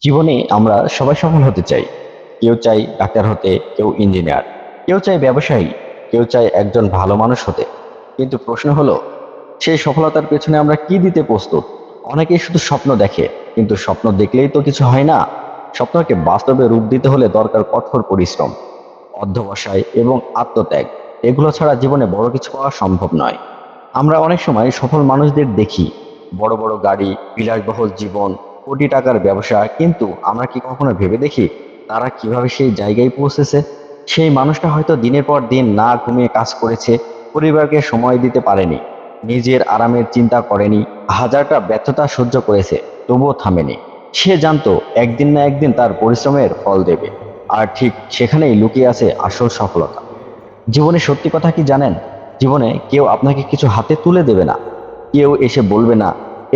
জীবনে আমরা সবাই সফল হতে চাই। কেউ চাই ডাক্তার হতে, কেউ ইঞ্জিনিয়ার, কেউ চাই ব্যবসায়ী, কেউ চাই একজন ভালো মানুষ হতে। কিন্তু প্রশ্ন হলো, সেই সফলতার পেছনে আমরা কি দিতে প্রস্তুত? অনেকেই শুধু স্বপ্ন দেখে, কিন্তু স্বপ্ন দেখলেই তো কিছু হয় না। স্বপ্নকে বাস্তবে রূপ দিতে হলে দরকার কঠোর পরিশ্রম, অধ্যবসায় এবং আত্মত্যাগ। এগুলো ছাড়া জীবনে বড় কিছু পাওয়া সম্ভব নয়। আমরা অনেক সময় সফল মানুষদের দেখি, বড় বড় গাড়ি, বিলাসবহুল জীবন, কোটি টাকার ব্যবসা, কিন্তু আমরা কি কখনো ভেবে দেখি তারা কিভাবে সেই জায়গায় পৌঁছেছে? সেই মানুষটা হয়তো দিনের পর দিন না ঘুমিয়ে কাজ করেছে, পরিবারকে সময় দিতে পারেনি, নিজের আরামের চিন্তা করেনি, হাজারটা ব্যর্থতা সহ্য করেছে, তবুও থামেনি। সে জানতো একদিন না একদিন তার পরিশ্রমের ফল দেবে। আর ঠিক সেখানেই লুকিয়ে আছে আসল সফলতা। জীবনে সত্যি কথা কি জানেন? জীবনে কেউ আপনাকে কিছু হাতে তুলে দেবে না। কেউ এসে বলবে না,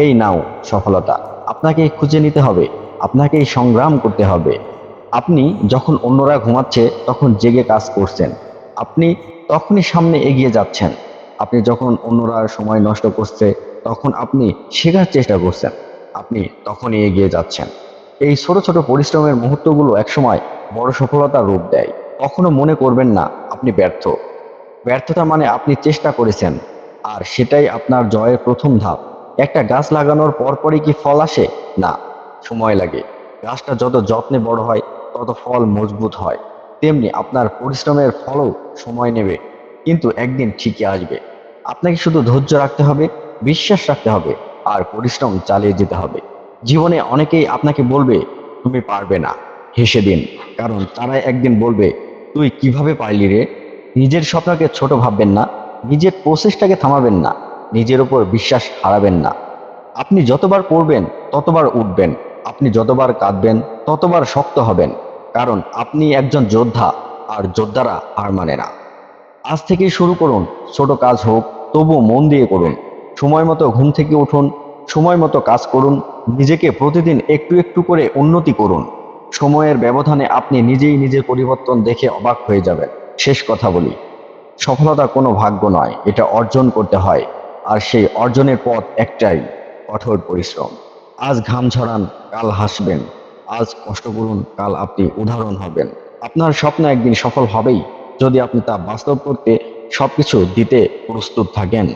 এই নাও সফলতা। আপনাকেই খুঁজে নিতে হবে, আপনাকেই সংগ্রাম করতে হবে। আপনি যখন অন্যরা ঘুমাচ্ছে তখন জেগে কাজ করছেন, আপনি তখনই সামনে এগিয়ে যাচ্ছেন। আপনি যখন অন্যরা সময় নষ্ট করছে তখন আপনি শেখার চেষ্টা করছেন, আপনি তখনই এগিয়ে যাচ্ছেন। এই ছোট ছোট পরিশ্রমের মুহূর্তগুলো একসময় বড় সফলতার রূপ দেয়। কখনো মনে করবেন না আপনি ব্যর্থ। ব্যর্থতা মানে আপনি চেষ্টা করেছেন, আর সেটাই আপনার জয়ের প্রথম ধাপ। একটা গাছ লাগানোর পরপরই কি ফল আসে? না, সময় লাগে। গাছটা যত যত্নে বড় হয় তত ফল মজবুত হয়। তেমনি আপনার পরিশ্রমের ফলও সময় নেবে, কিন্তু একদিন ঠিকই আসবে। আপনাকে শুধু ধৈর্য রাখতে হবে, বিশ্বাস রাখতে হবে, আর পরিশ্রম চালিয়ে যেতে হবে। জীবনে অনেকেই আপনাকে বলবে তুমি পারবে না, হেসে দিন, কারণ তারাই একদিন বলবে তুই কিভাবে পারলি রে। নিজের স্বপ্নকে ছোট ভাববেন না, নিজের প্রচেষ্টাকে থামাবেন না, নিজের উপর বিশ্বাস হারাবেন না। আপনি যতবার পড়বেন ততবার উঠবেন, আপনি যতবার কাঁদবেন ততবার শক্ত হবেন, কারণ আপনি একজন যোদ্ধা, আর যোদ্ধারা হার মানে না। আজ থেকেই শুরু করুন, ছোট কাজ হোক, তবু মন দিয়ে করুন। সময় মতো ঘুম থেকে উঠুন, সময় মতো কাজ করুন, নিজেকে প্রতিদিন একটু একটু করে উন্নতি করুন। সময়ের ব্যবধানে আপনি নিজেই নিজের পরিবর্তন দেখে অবাক হয়ে যাবেন। শেষ কথা বলি, সফলতা কোনো ভাগ্য নয়, এটা অর্জন করতে হয়। আর সেই অর্জনের পথ একটাই, কঠোর পরিশ্রম। আজ ঘাম ঝরান, কাল হাসবেন। আজ কষ্ট করুন, কাল আপনি উদাহরণ হবেন। আপনার স্বপ্ন একদিন সফল হবেই, যদি আপনি তা বাস্তব করতে সবকিছু দিতে প্রস্তুত থাকেন।